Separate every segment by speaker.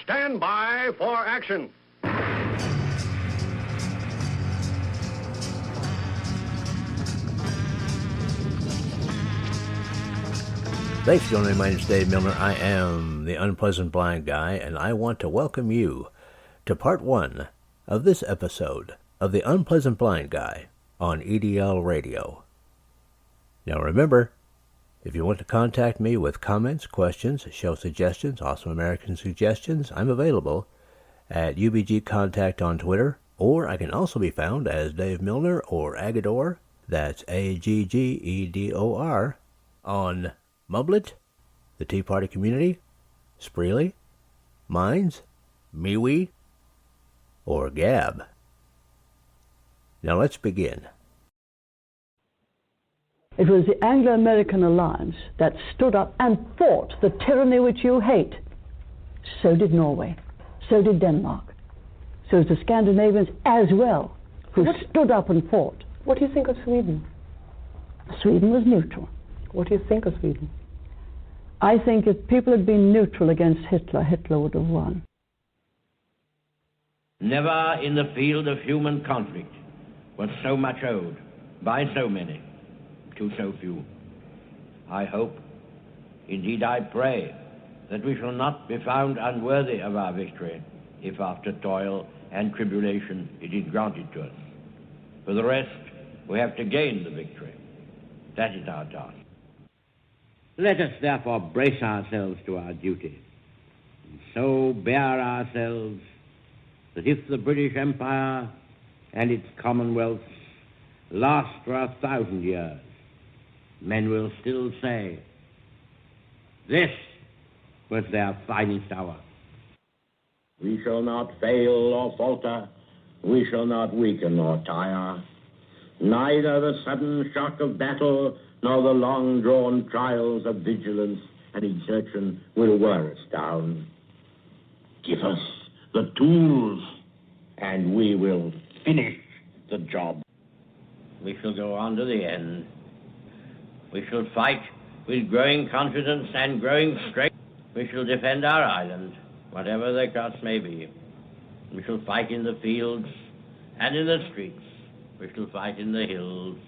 Speaker 1: stand by for action.
Speaker 2: Thanks for joining me. My name is Dave Milner. I am the Unpleasant Blind Guy, and I want to welcome you to part one of this episode of the Unpleasant Blind Guy on EDL Radio. Now remember, if you want to contact me with comments, questions, show suggestions, Awesome American suggestions, I'm available at UBG Contact on Twitter, or I can also be found as Dave Milner or Agador, that's Aggedor, on Mublet, the Tea Party Community, Spreely, Minds, MeWe, or Gab. Now let's begin.
Speaker 3: It was the Anglo-American alliance that stood up and fought the tyranny which you hate. So did Norway. So did Denmark. So did the Scandinavians as well, who stood up and fought.
Speaker 4: What do you think of Sweden?
Speaker 3: Sweden was neutral.
Speaker 4: What do you think of Sweden?
Speaker 3: I think if people had been neutral against Hitler, Hitler would have won.
Speaker 5: Never in the field of human conflict was so much owed by so many to so few. I hope, indeed I pray, that we shall not be found unworthy of our victory if after toil and tribulation it is granted to us. For the rest, we have to gain the victory. That is our task. Let us therefore brace ourselves to our duty, and so bear ourselves that if the British Empire and its commonwealths last for 1,000 years, men will still say, this was their finest hour.
Speaker 6: We shall not fail or falter, we shall not weaken or tire. Neither the sudden shock of battle nor the long-drawn trials of vigilance and exertion will wear us down. Give us the tools, and we will finish the job.
Speaker 5: We shall go on to the end. We shall fight with growing confidence and growing strength. We shall defend our island, whatever the cost may be. We shall fight in the fields and in the streets. We shall fight in the hills.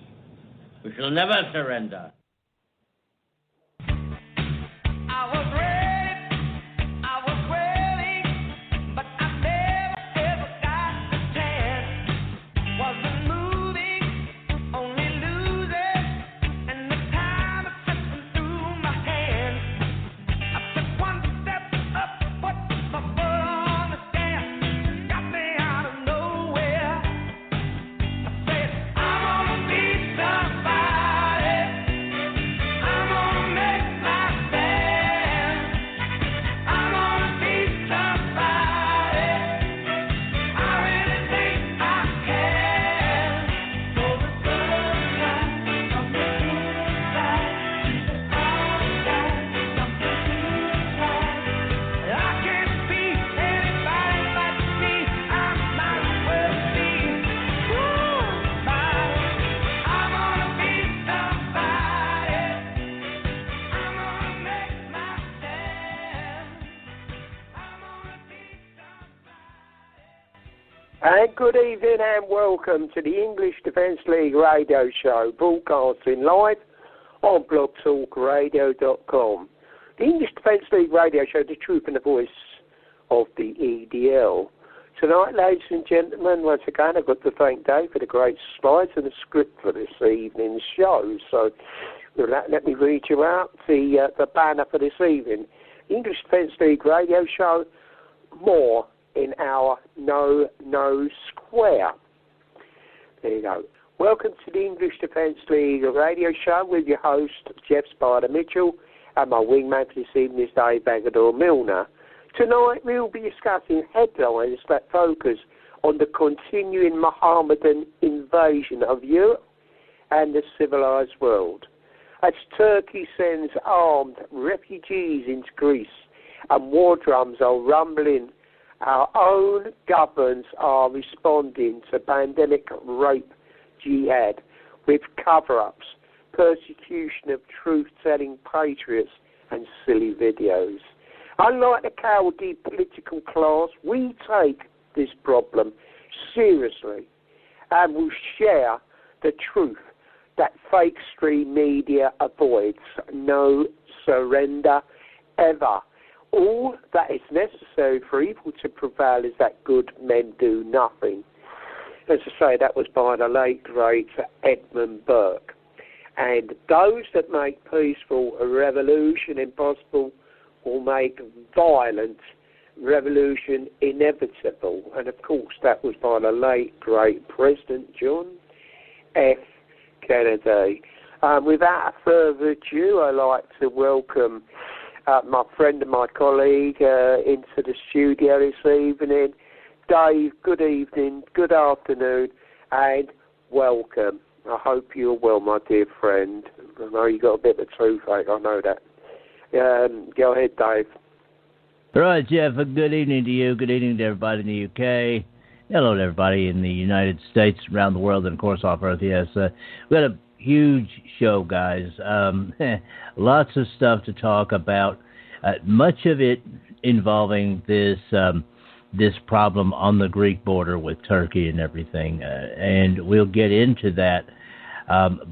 Speaker 5: We shall never surrender.
Speaker 7: And good evening and welcome to the English Defence League radio show, broadcasting live on blogtalkradio.com. The English Defence League radio show, the truth and the voice of the EDL. Tonight, ladies and gentlemen, once again, I've got to thank Dave for the great slides and the script for this evening's show. So let me read you out the banner for this evening. English Defence League radio show, more in our No Square. There you go. Welcome to the English Defence League radio show with your host, Jeff Spider Mitchell, and my wingman for this evening is Dave Agador Milner. Tonight we'll be discussing headlines that focus on the continuing Mohammedan invasion of Europe and the civilized world. As Turkey sends armed refugees into Greece and war drums are rumbling, our own governments are responding to pandemic rape jihad with cover-ups, persecution of truth-telling patriots and silly videos. Unlike the cowardly political class, we take this problem seriously and will share the truth that fake stream media avoids. No surrender ever. All that is necessary for evil to prevail is that good men do nothing. As I say, that was by the late, great Edmund Burke. And those that make peaceful a revolution impossible will make violent revolution inevitable. And, of course, that was by the late, great President John F. Kennedy. Without further ado, I'd like to welcome my friend and my colleague into the studio this evening. Dave, good evening, good afternoon, and welcome. I hope you're well, my dear friend. I know you got a bit of a toothache, I know that. Go ahead, Dave.
Speaker 2: Right, Jeff, good evening to you. Good evening to everybody in the UK. Hello to everybody in the United States, around the world, and, of course, off Earth. Yes, we got a huge show, guys. Lots of stuff to talk about, much of it involving this problem on the Greek border with Turkey and everything, and we'll get into that.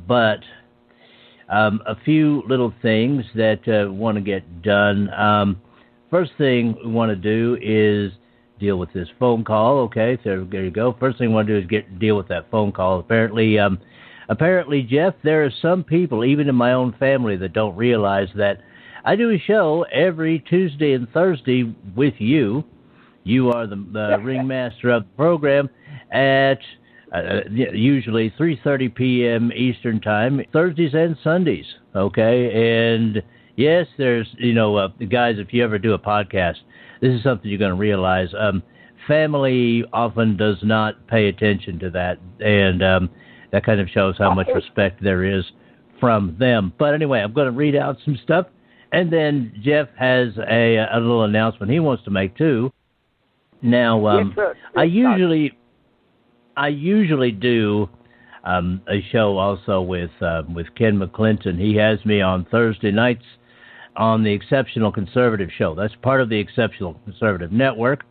Speaker 2: But a few little things that want to get done. First thing we want to do is deal with this phone call. Okay, so there you go. First thing we want to do is deal with that phone call. Apparently, Jeff, there are some people, even in my own family, that don't realize that I do a show every Tuesday and Thursday with you. You are the ringmaster of the program at usually 3:30 p.m. Eastern Time, Thursdays and Sundays. Okay, and yes, there's guys, if you ever do a podcast, this is something you're going to realize. Family often does not pay attention to that, and that kind of shows how much respect there is from them. But anyway, I'm going to read out some stuff, and then Jeff has a little announcement he wants to make too. Now, I usually do a show also with Ken McClinton. He has me on Thursday nights on the Exceptional Conservative Show. That's part of the Exceptional Conservative Network,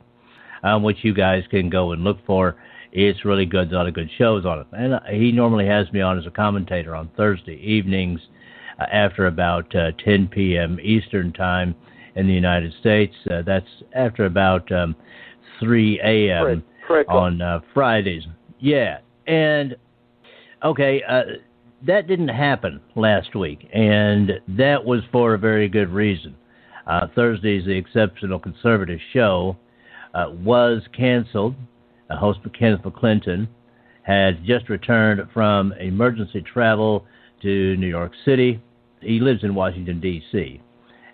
Speaker 2: which you guys can go and look for. It's really good. A lot of good shows on it. And he normally has me on as a commentator on Thursday evenings after about 10 p.m. Eastern Time in the United States. That's after about 3 a.m. on Fridays. Yeah. And, okay, that didn't happen last week, and that was for a very good reason. Thursday's The Exceptional Conservative Show was canceled. Host Kenneth McClinton had just returned from emergency travel to New York City. He lives in Washington, D.C.,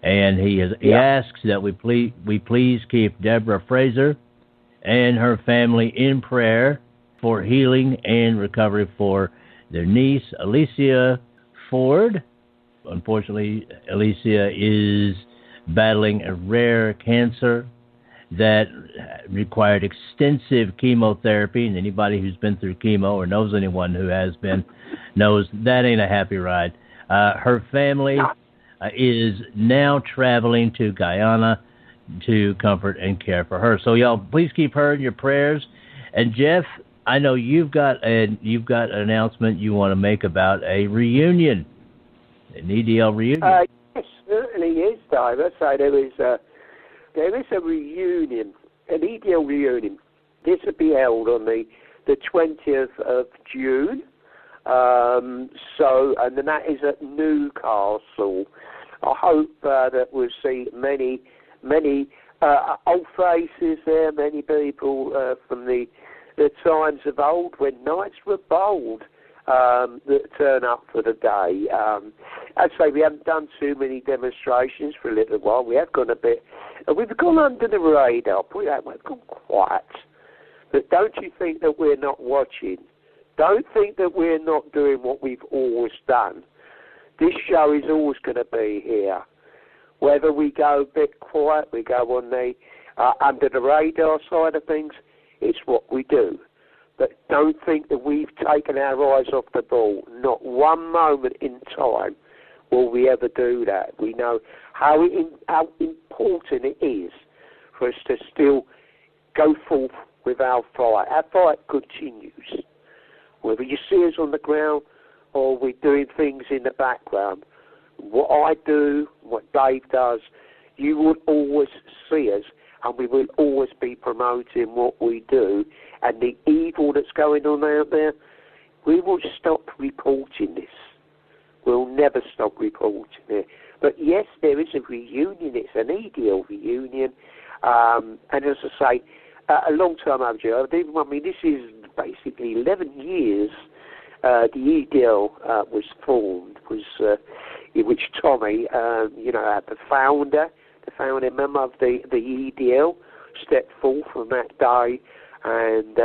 Speaker 2: and he asks that we please keep Deborah Fraser and her family in prayer for healing and recovery for their niece, Alicia Ford. Unfortunately, Alicia is battling a rare cancer that required extensive chemotherapy, and anybody who's been through chemo or knows anyone who has been knows that ain't a happy ride. Her family is now traveling to Guyana to comfort and care for her. So y'all, please keep her in your prayers. And Jeff, I know you've got an announcement you want to make about a reunion, an EDL reunion.
Speaker 7: Yes, certainly is, Dave. So there is a reunion, an EDL reunion. This will be held on the 20th of June. And then that is at Newcastle. I hope that we'll see many old faces there, many people from the times of old when knights were bold that turn up for the day. I'd say we haven't done too many demonstrations for a little while. We have gone a bit. We've gone under the radar. We've gone quiet. But don't you think that we're not watching? Don't think that we're not doing what we've always done. This show is always going to be here. Whether we go a bit quiet, we go on the under the radar side of things, it's what we do. But don't think that we've taken our eyes off the ball. Not one moment in time will we ever do that. We know how important it is for us to still go forth with our fight. Our fight continues. Whether you see us on the ground or we're doing things in the background, what I do, what Dave does, you will always see us, and we will always be promoting what we do. And the evil that's going on out there, we will stop reporting this. We'll never stop reporting it. But yes, there is a reunion. It's an EDL reunion. And as I say, a long time overdue. I mean, this is basically 11 years the EDL was formed, in which Tommy, the founding member of the EDL, stepped forth from that day. And,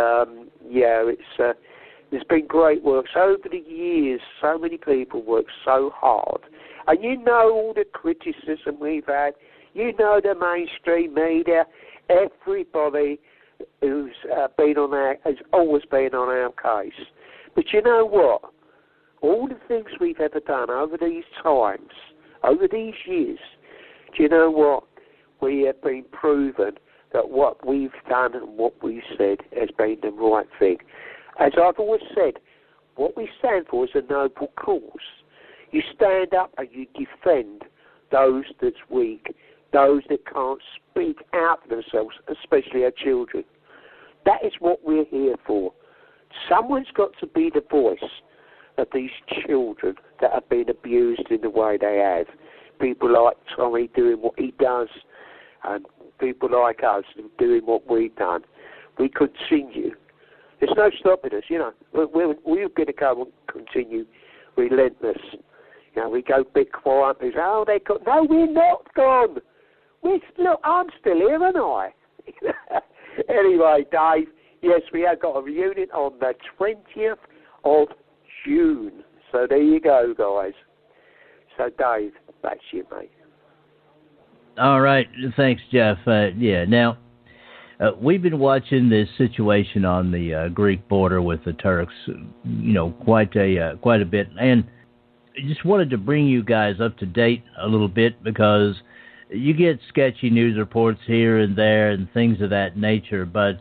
Speaker 7: it's been great work. So over the years, so many people worked so hard. And you know all the criticism we've had. You know the mainstream media. Everybody who's has always been on our case. But you know what? All the things we've ever done over these times, over these years, do you know what? We have been proven that what we've done and what we've said has been the right thing. As I've always said, what we stand for is a noble cause. You stand up and you defend those that's weak, those that can't speak out for themselves, especially our children. That is what we're here for. Someone's got to be the voice of these children that have been abused in the way they have. People like Tommy doing what he does, and people like us doing what we've done. We continue. There's no stopping us, We're going to go and continue relentless. We go big quiet. We say, oh, they got... No, we're not gone. Look, I'm still here, aren't I? Anyway, Dave, yes, we have got a reunion on the 20th of June. So there you go, guys. So, Dave, back to you, mate.
Speaker 2: All right. Thanks, Jeff. Now, we've been watching this situation on the Greek border with the Turks, quite a bit. And I just wanted to bring you guys up to date a little bit, because you get sketchy news reports here and there and things of that nature, but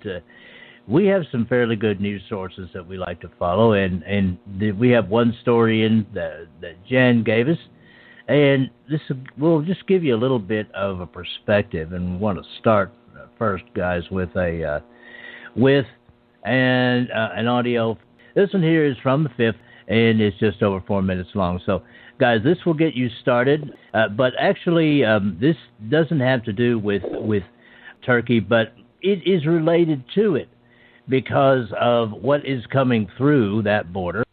Speaker 2: we have some fairly good news sources that we like to follow, and we have one story in that Jen gave us, and this will just give you a little bit of a perspective. And we want to start first, guys, with an audio. This one here is from the 5th, and it's just over 4 minutes long. So, guys, this will get you started. But actually, this doesn't have to do with Turkey, but it is related to it because of what is coming through that border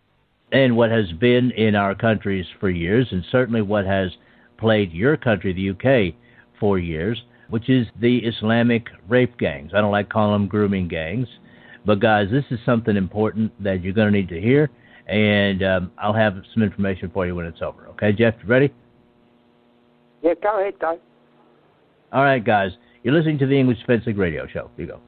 Speaker 2: and what has been in our countries for years, and certainly what has plagued your country, the UK, for years, which is the Islamic rape gangs. I don't like calling them grooming gangs. But, guys, this is something important that you're going to need to hear, and I'll have some information for you when it's over. Okay, Jeff, you ready?
Speaker 7: Yeah, go ahead, Dave.
Speaker 2: All right, guys. You're listening to the English Defense League radio show. Here you go.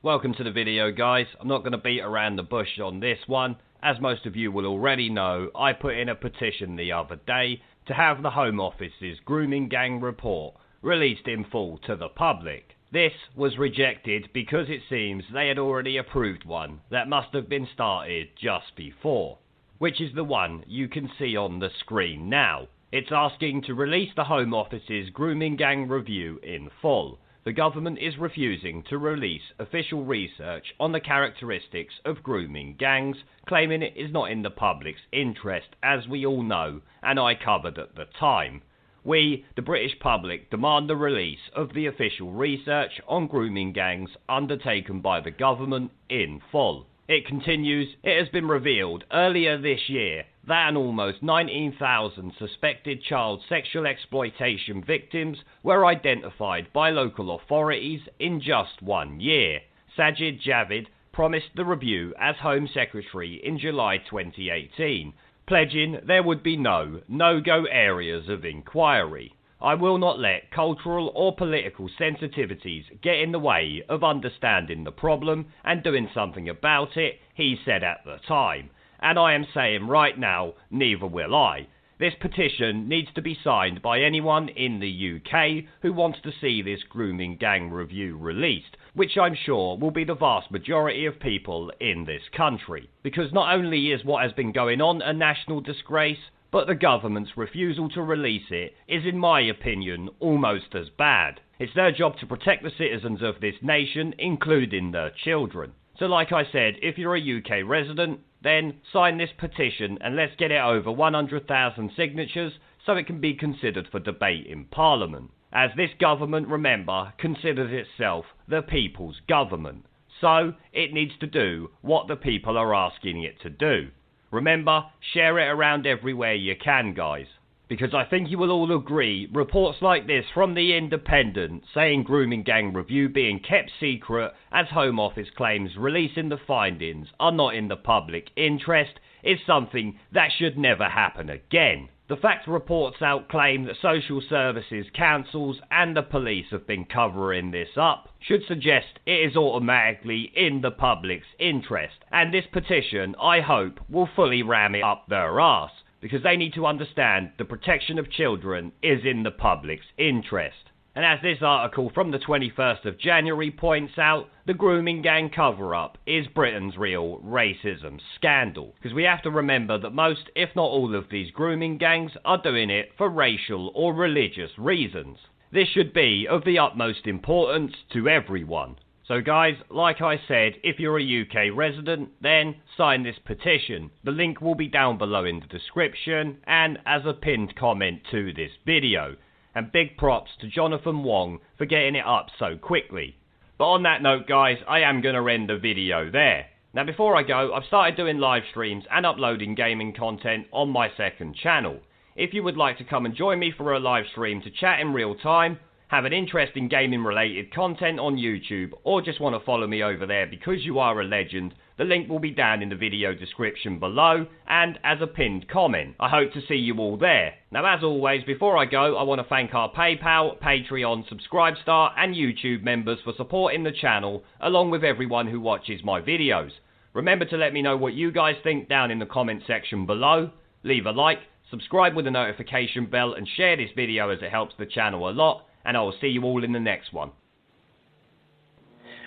Speaker 8: Welcome to the video, guys. I'm not going to beat around the bush on this one. As most of you will already know, I put in a petition the other day to have the Home Office's grooming gang report released in full to the public. This was rejected because it seems they had already approved one that must have been started just before, which is the one you can see on the screen now. It's asking to release the Home Office's grooming gang review in full. The government is refusing to release official research on the characteristics of grooming gangs, claiming it is not in the public's interest, as we all know, and I covered at the time. We, the British public, demand the release of the official research on grooming gangs undertaken by the government in full. It continues, it has been revealed earlier this year that an almost 19,000 suspected child sexual exploitation victims were identified by local authorities in just 1 year. Sajid Javid promised the review as Home Secretary in July 2018, pledging there would be no no-go areas of inquiry. I will not let cultural or political sensitivities get in the way of understanding the problem and doing something about it, he said at the time. And I am saying right now, neither will I. This petition needs to be signed by anyone in the UK who wants to see this grooming gang review released, which I'm sure will be the vast majority of people in this country. Because not only is what has been going on a national disgrace, but the government's refusal to release it is, in my opinion, almost as bad. It's their job to protect the citizens of this nation, including their children. So like I said, if you're a UK resident, then sign this petition and let's get it over 100,000 signatures so it can be considered for debate in Parliament. As this government, remember, considers itself the people's government. So it needs to do what the people are asking it to do. Remember, share it around everywhere you can, guys. Because I think you will all agree, reports like this from The Independent saying grooming gang review being kept secret as Home Office claims releasing the findings are not in the public interest is something that should never happen again. The fact reports out claim that social services, councils and the police have been covering this up should suggest it is automatically in the public's interest, and this petition, I hope, will fully ram it up their arse. Because they need to understand the protection of children is in the public's interest. And as this article from the 21st of January points out, the grooming gang cover-up is Britain's real racism scandal. Because we have to remember that most, if not all of these grooming gangs are doing it for racial or religious reasons. This should be of the utmost importance to everyone. So guys, like I said, if you're a UK resident, then sign this petition. The link will be down below in the description and as a pinned comment to this video. And big props to Jonathan Wong for getting it up so quickly. But on that note guys, I am going to end the video there. Now before I go, I've started doing live streams and uploading gaming content on my second channel. If you would like to come and join me for a live stream to chat in real time, have an interest in gaming related content on YouTube, or just want to follow me over there because you are a legend, the link will be down in the video description below and as a pinned comment. I hope to see you all there. Now as always, before I go, I want to thank our PayPal, Patreon, Subscribestar and YouTube members for supporting the channel, along with everyone who watches my videos. Remember to let me know what you guys think down in the comment section below. Leave a like, subscribe with the notification bell and share this video as it helps the channel a lot. And I will see you all in the next one.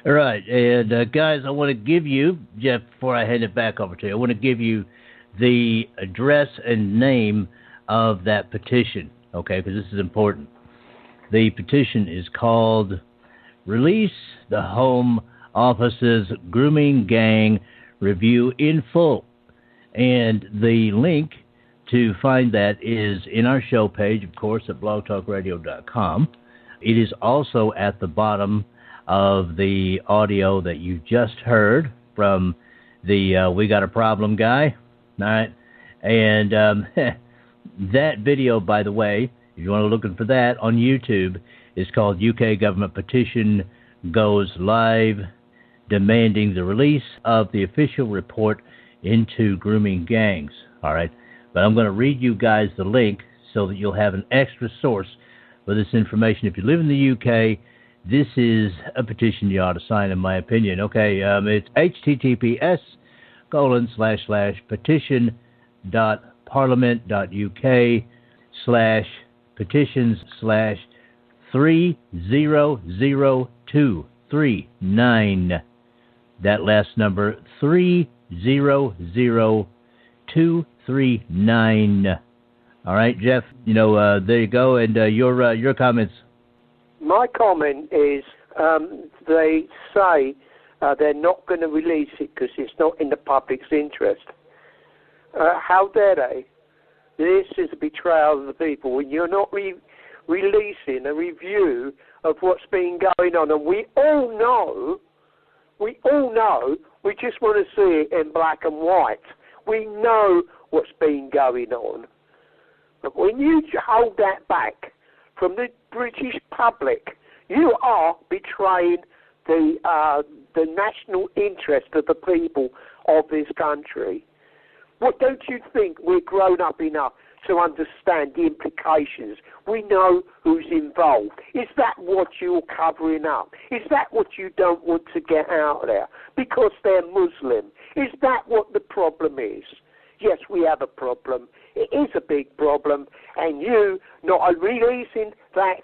Speaker 2: All right, and guys, I want to give you, Jeff, before I hand it back over to you, I want to give you the address and name of that petition, okay, because this is important. The petition is called Release the Home Office's Grooming Gang Review in Full. And the link to find that is in our show page, of course, at blogtalkradio.com. It is also at the bottom of the audio that you just heard from the We Got a Problem guy. All right. And that video, by the way, if you want to look for that on YouTube, is called UK Government Petition Goes Live, demanding the release of the official report into grooming gangs. All right. But I'm going to read you guys the link so that you'll have an extra source for this information. If you live in the UK, this is a petition you ought to sign, in my opinion. Okay, it's https://petition.parliament.uk/300239. That last number, 300239. All right, Jeff, there you go, and your comments.
Speaker 7: My comment is they say they're not going to release it because it's not in the public's interest. How dare they? This is a betrayal of the people when you're not releasing a review of what's been going on. And we all know, we just want to see it in black and white. We know what's been going on. But when you hold that back from the British public, you are betraying the national interest of the people of this country. What, don't you think we're grown up enough to understand the implications. We know who's involved. Is that what you're covering up? Is that what you don't want to get out there because they're Muslim? Is that what the problem is? Yes, we have a problem. It is a big problem, and you not releasing that,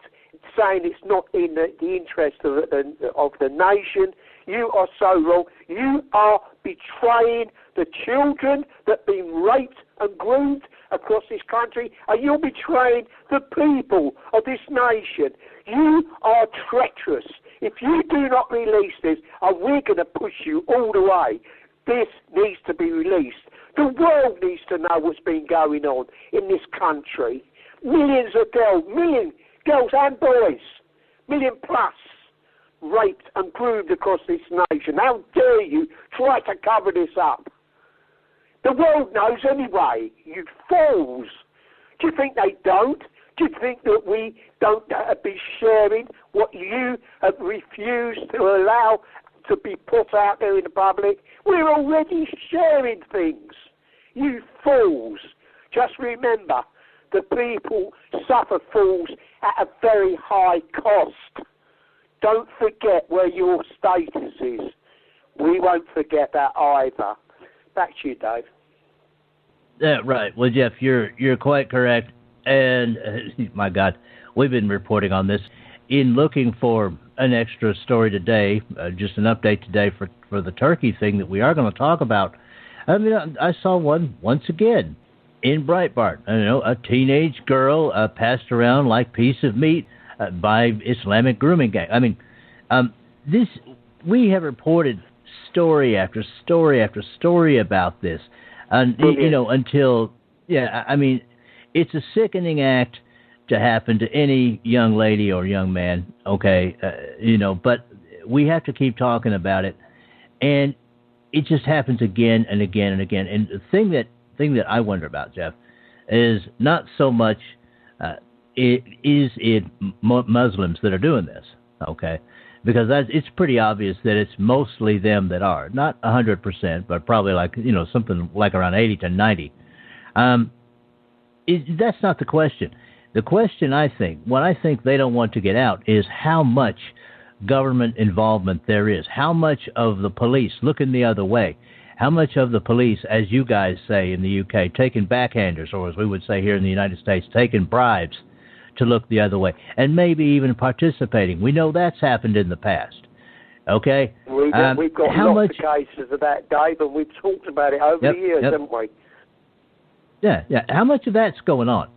Speaker 7: saying it's not in the interest of the nation, you are so wrong. You are betraying the children that have been raped and groomed across this country, and you're betraying the people of this nation. You are treacherous. If you do not release this, and we're going to push you all the way, this needs to be released. The world needs to know what's been going on in this country. Millions of girls and boys, million plus, raped and groomed across this nation. How dare you try to cover this up? The world knows anyway, you fools. Do you think they don't? Do you think that we don't be sharing what you have refused to allow to be put out there in the public? We're already sharing things. You fools. Just remember, the people suffer fools at a very high cost. Don't forget where your status is. We won't forget that either. Back to you, Dave.
Speaker 2: Yeah, right. Well, Jeff, you're quite correct. And, my God, we've been reporting on this. In looking for an extra story today, just an update today for the turkey thing that we are going to talk about, I mean, I saw one once again in Breitbart. A teenage girl passed around like piece of meat by Islamic grooming gang. I mean, we have reported story after story after story about this. And, until, I mean, it's a sickening act to happen to any young lady or young man, okay, but we have to keep talking about it. And it just happens again and again and again. And the thing that I wonder about, Jeff, is not so much it Muslims that are doing this, okay? Because it's pretty obvious that it's mostly them that are. Not 100%, but probably something like around 80 to 90. That's not the question. The question, what I think they don't want to get out is how much government involvement there is. How much of the police looking the other way. How much of the police, as you guys say in the UK, taking backhanders, or as we would say here in the United States, taking bribes to look the other way, and maybe even participating. We know that's happened in the past. Okay?
Speaker 7: We've got lots of cases of that, Dave, and we've talked about it over the years, haven't we?
Speaker 2: Yeah. How much of that's going on?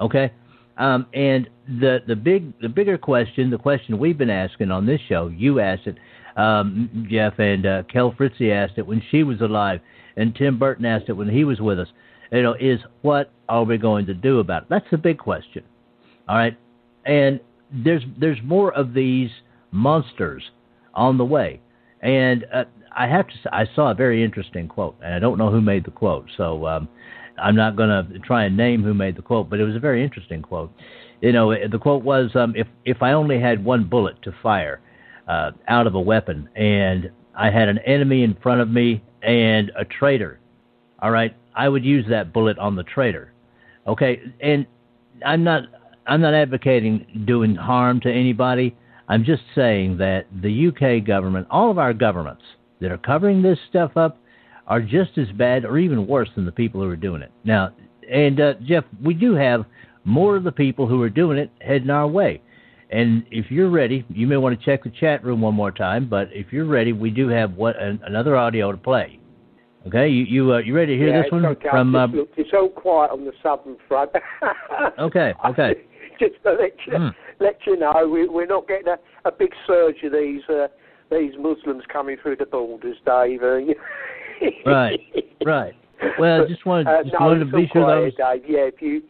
Speaker 2: Okay? And the bigger question, the question we've been asking on this show, you asked it, Jeff, and Kel Fritzy asked it when she was alive, and Tim Burton asked it when he was with us, is what are we going to do about it? That's the big question. All right, and there's more of these monsters on the way, and I have to say, I saw a very interesting quote, and I don't know who made the quote, so I'm not going to try and name who made the quote, but it was a very interesting quote. The quote was, if I only had one bullet to fire out of a weapon, and I had an enemy in front of me and a traitor, all right, I would use that bullet on the traitor. Okay, and I'm not advocating doing harm to anybody. I'm just saying that the UK government, all of our governments that are covering this stuff up, are just as bad or even worse than the people who are doing it. Now, and Jeff, we do have more of the people who are doing it heading our way. And if you're ready, you may want to check the chat room one more time, but if you're ready, we do have another audio to play. Okay, you ready to hear this one?
Speaker 7: Okay. From it's all quiet on the southern front.
Speaker 2: Okay.
Speaker 7: Just to let you know, we're not getting a big surge of these Muslims coming through the borders, Dave.
Speaker 2: Right. Well, I just wanted to be sure that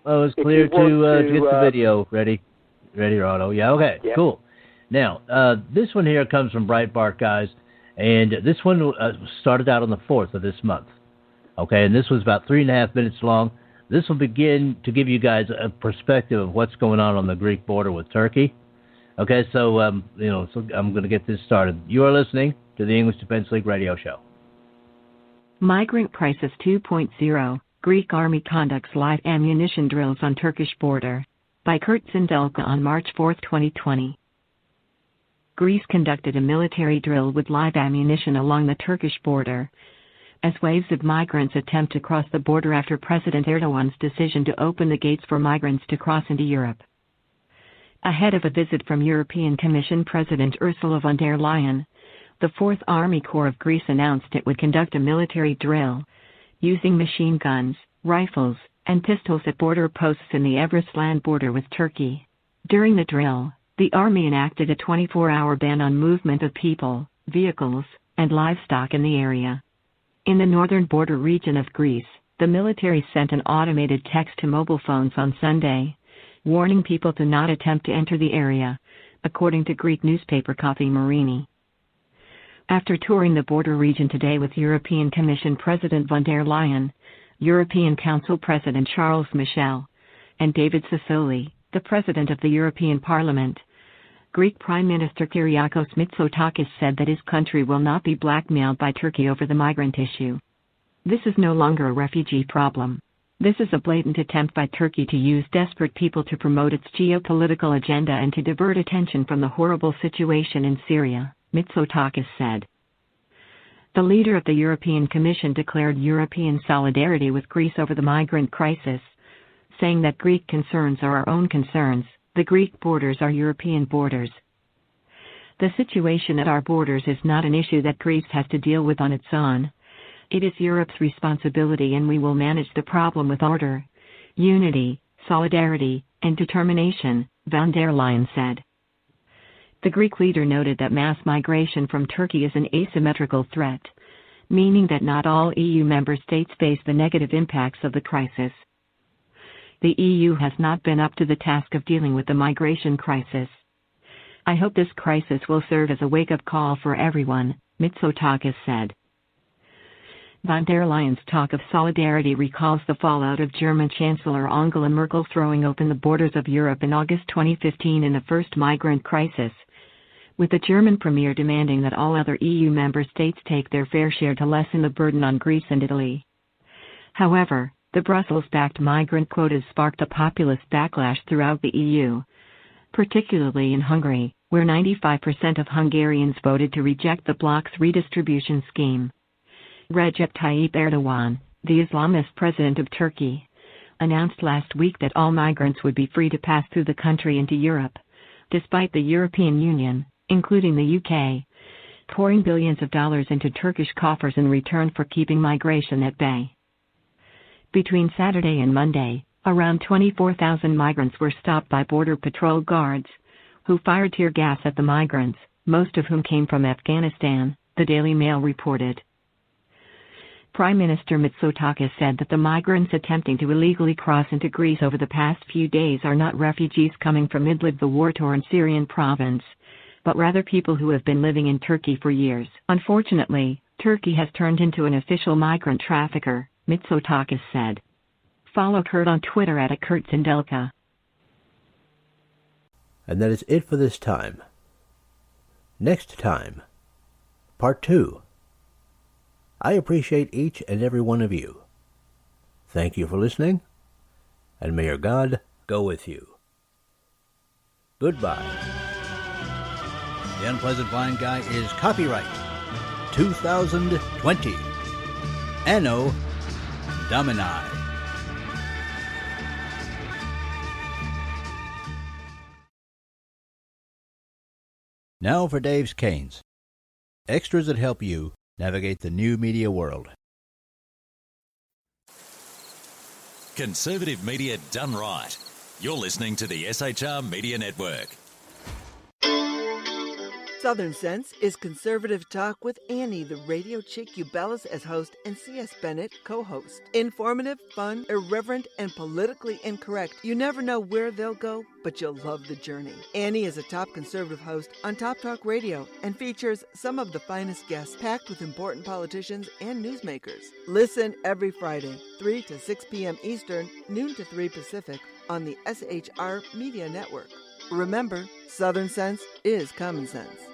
Speaker 2: was clear to get the video ready, Otto. Yeah, okay, cool. Now, this one here comes from Breitbart, guys, and this one started out on the 4th of this month. Okay, and this was about 3.5 minutes long. This will begin to give you guys a perspective of what's going on the Greek border with Turkey. Okay, so so I'm going to get this started. You are listening to the English Defense League radio show.
Speaker 9: Migrant Crisis 2.0, Greek Army conducts live ammunition drills on Turkish border. By Kurt Sindelka on March 4, 2020. Greece conducted a military drill with live ammunition along the Turkish border, as waves of migrants attempt to cross the border after President Erdogan's decision to open the gates for migrants to cross into Europe. Ahead of a visit from European Commission President Ursula von der Leyen, the 4th Army Corps of Greece announced it would conduct a military drill, using machine guns, rifles, and pistols at border posts in the Evros land border with Turkey. During the drill, the Army enacted a 24-hour ban on movement of people, vehicles, and livestock in the area. In the northern border region of Greece, the military sent an automated text to mobile phones on Sunday, warning people to not attempt to enter the area, according to Greek newspaper Kofi Marini. After touring the border region today with European Commission President von der Leyen, European Council President Charles Michel, and David Sassoli, the President of the European Parliament, Greek Prime Minister Kyriakos Mitsotakis said that his country will not be blackmailed by Turkey over the migrant issue. This is no longer a refugee problem. This is a blatant attempt by Turkey to use desperate people to promote its geopolitical agenda and to divert attention from the horrible situation in Syria, Mitsotakis said. The leader of the European Commission declared European solidarity with Greece over the migrant crisis, saying that Greek concerns are our own concerns. The Greek borders are European borders. The situation at our borders is not an issue that Greece has to deal with on its own. It is Europe's responsibility, and we will manage the problem with order, unity, solidarity, and determination, von der Leyen said. The Greek leader noted that mass migration from Turkey is an asymmetrical threat, meaning that not all EU member states face the negative impacts of the crisis. The EU has not been up to the task of dealing with the migration crisis. I hope this crisis will serve as a wake-up call for everyone, Mitsotakis said. Von der Leyen's talk of solidarity recalls the fallout of German Chancellor Angela Merkel throwing open the borders of Europe in August 2015 in the first migrant crisis, with the German premier demanding that all other EU member states take their fair share to lessen the burden on Greece and Italy. However, the Brussels-backed migrant quotas sparked a populist backlash throughout the EU, particularly in Hungary, where 95% of Hungarians voted to reject the bloc's redistribution scheme. Recep Tayyip Erdogan, the Islamist president of Turkey, announced last week that all migrants would be free to pass through the country into Europe, despite the European Union, including the UK, pouring billions of dollars into Turkish coffers in return for keeping migration at bay. Between Saturday and Monday, around 24,000 migrants were stopped by Border Patrol guards, who fired tear gas at the migrants, most of whom came from Afghanistan, the Daily Mail reported. Prime Minister Mitsotakis said that the migrants attempting to illegally cross into Greece over the past few days are not refugees coming from Idlib, the war-torn Syrian province, but rather people who have been living in Turkey for years. Unfortunately, Turkey has turned into an official migrant trafficker, Mitsotakis said. Follow Kurt on Twitter at @KurtSindelka.
Speaker 2: And that is it for this time. Next time, Part 2. I appreciate each and every one of you. Thank you for listening, and may your God go with you. Goodbye. The Unpleasant Blind Guy is copyright 2020. Anno Domini. Now for Dave's Canes. Extras that help you navigate the new media world.
Speaker 10: Conservative media done right. You're listening to the SHR Media Network.
Speaker 11: Southern Sense is conservative talk with Annie, the radio chick you balance as host, and C.S. Bennett co-host. Informative, fun, irreverent, and politically incorrect. You never know where they'll go, but you'll love the journey. Annie is a top conservative host on Top Talk Radio and features some of the finest guests packed with important politicians and newsmakers. Listen every Friday, 3 to 6 p.m. Eastern, noon to 3 Pacific, on the SHR Media Network. Remember, Southern Sense is common sense.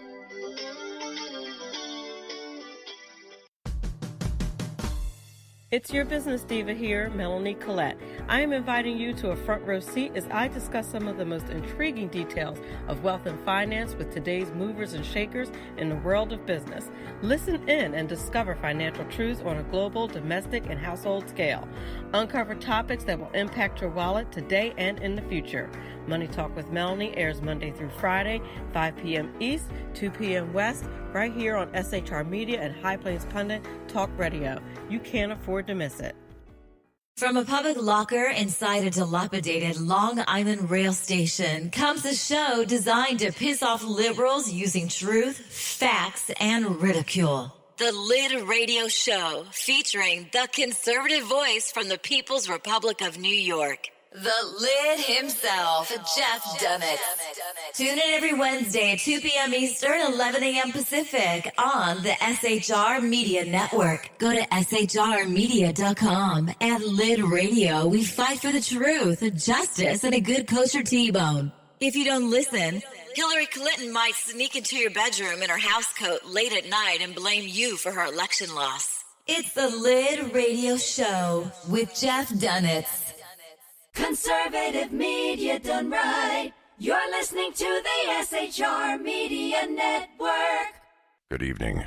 Speaker 12: It's your business diva here, Melanie Collette. I am inviting you to a front row seat as I discuss some of the most intriguing details of wealth and finance with today's movers and shakers in the world of business. Listen in and discover financial truths on a global, domestic, and household scale. Uncover topics that will impact your wallet today and in the future. Money Talk with Melanie airs Monday through Friday, 5 p.m. East, 2 p.m. West, right here on SHR Media and High Plains Pundit Talk Radio. You can't afford to miss it.
Speaker 13: From a public locker inside a dilapidated Long Island rail station comes a show designed to piss off liberals using truth, facts, and ridicule. The Lid Radio Show, featuring the conservative voice from the People's Republic of New York. The Lid himself, Jeff Dunnett. Tune in every Wednesday at 2 p.m. Eastern, 11 a.m. Pacific on the SHR Media Network. Go to shrmedia.com. At Lid Radio, we fight for the truth, justice, and a good kosher T-bone. If you don't listen, Hillary Clinton might sneak into your bedroom in her housecoat late at night and blame you for her election loss. It's the Lid Radio Show with Jeff Dunnett.
Speaker 14: Conservative media done right. You're listening to the SHR Media Network.
Speaker 1: Good evening.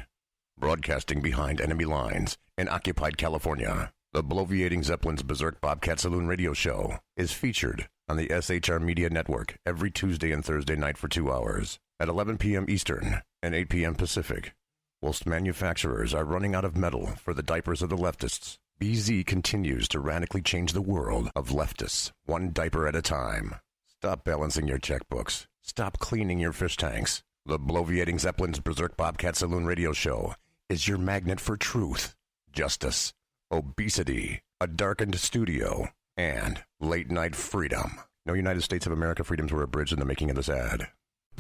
Speaker 1: Broadcasting behind enemy lines in occupied California, the bloviating Zeppelin's Berserk Bobcat Saloon radio show is featured on the SHR Media Network every Tuesday and Thursday night for 2 hours at 11 p.m. Eastern and 8 p.m. Pacific. Whilst manufacturers are running out of metal for the diapers of the leftists, BZ continues to radically change the world of leftists, one diaper at a time. Stop balancing your checkbooks. Stop cleaning your fish tanks. The bloviating Zeppelin's Berserk Bobcat Saloon radio show is your magnet for truth, justice, obesity, a darkened studio, and late-night freedom. No United States of America freedoms were abridged in the making of this ad.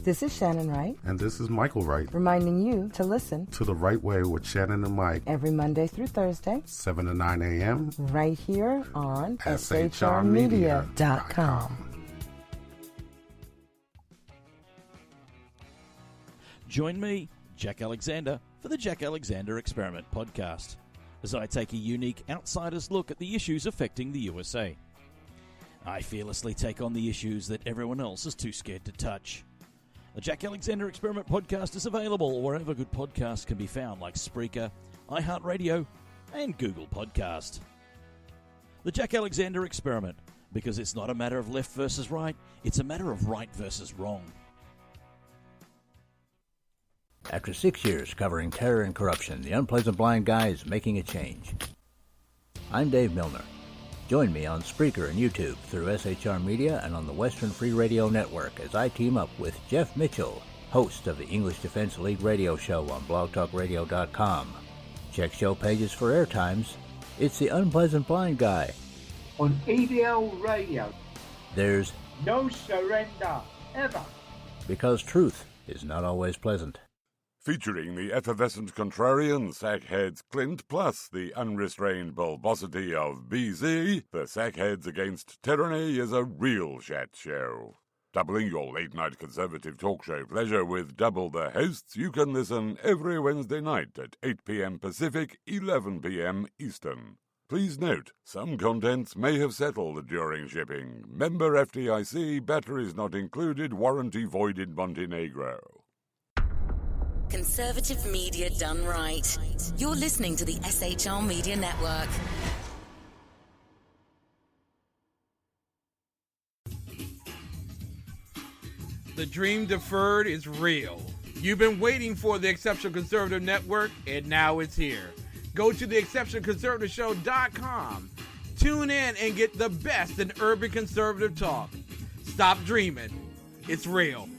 Speaker 4: This is Shannon Wright.
Speaker 15: And this is Michael Wright.
Speaker 4: Reminding you to listen
Speaker 15: to The Right Way with Shannon and Mike.
Speaker 4: Every Monday through Thursday.
Speaker 15: 7 to 9 a.m.
Speaker 4: Right here on shrmedia.com.
Speaker 16: Join me, Jack Alexander, for the Jack Alexander Experiment podcast, as I take a unique outsider's look at the issues affecting the USA. I fearlessly take on the issues that everyone else is too scared to touch. The Jack Alexander Experiment podcast is available wherever good podcasts can be found, like Spreaker, iHeartRadio, and Google Podcast. The Jack Alexander Experiment, because it's not a matter of left versus right, it's a matter of right versus wrong.
Speaker 2: After 6 years covering terror and corruption, the Unpleasant Blind Guy is making a change. I'm Dave Milner. Join me on Spreaker and YouTube through SHR Media and on the Western Free Radio Network as I team up with Jeff Mitchell, host of the English Defense League radio show on blogtalkradio.com. Check show pages for airtimes. It's the Unpleasant Blind Guy.
Speaker 17: On EDL Radio.
Speaker 2: There's
Speaker 17: no surrender, ever.
Speaker 2: Because truth is not always pleasant.
Speaker 18: Featuring the effervescent contrarian Sackheads Clint, plus the unrestrained bulbosity of BZ, the Sackheads Against Tyranny is a real chat show. Doubling your late-night conservative talk show pleasure with double the hosts, you can listen every Wednesday night at 8 p.m. Pacific, 11 p.m. Eastern. Please note, some contents may have settled during shipping. Member FDIC, batteries not included, warranty voided Montenegro.
Speaker 13: Conservative media done right. You're listening to the SHR Media Network.
Speaker 19: The dream deferred is real. You've been waiting for the Exceptional Conservative Network, and now it's here. Go to the exceptionalconservativeshow.com. Tune in and get the best in urban conservative talk. Stop dreaming. It's real.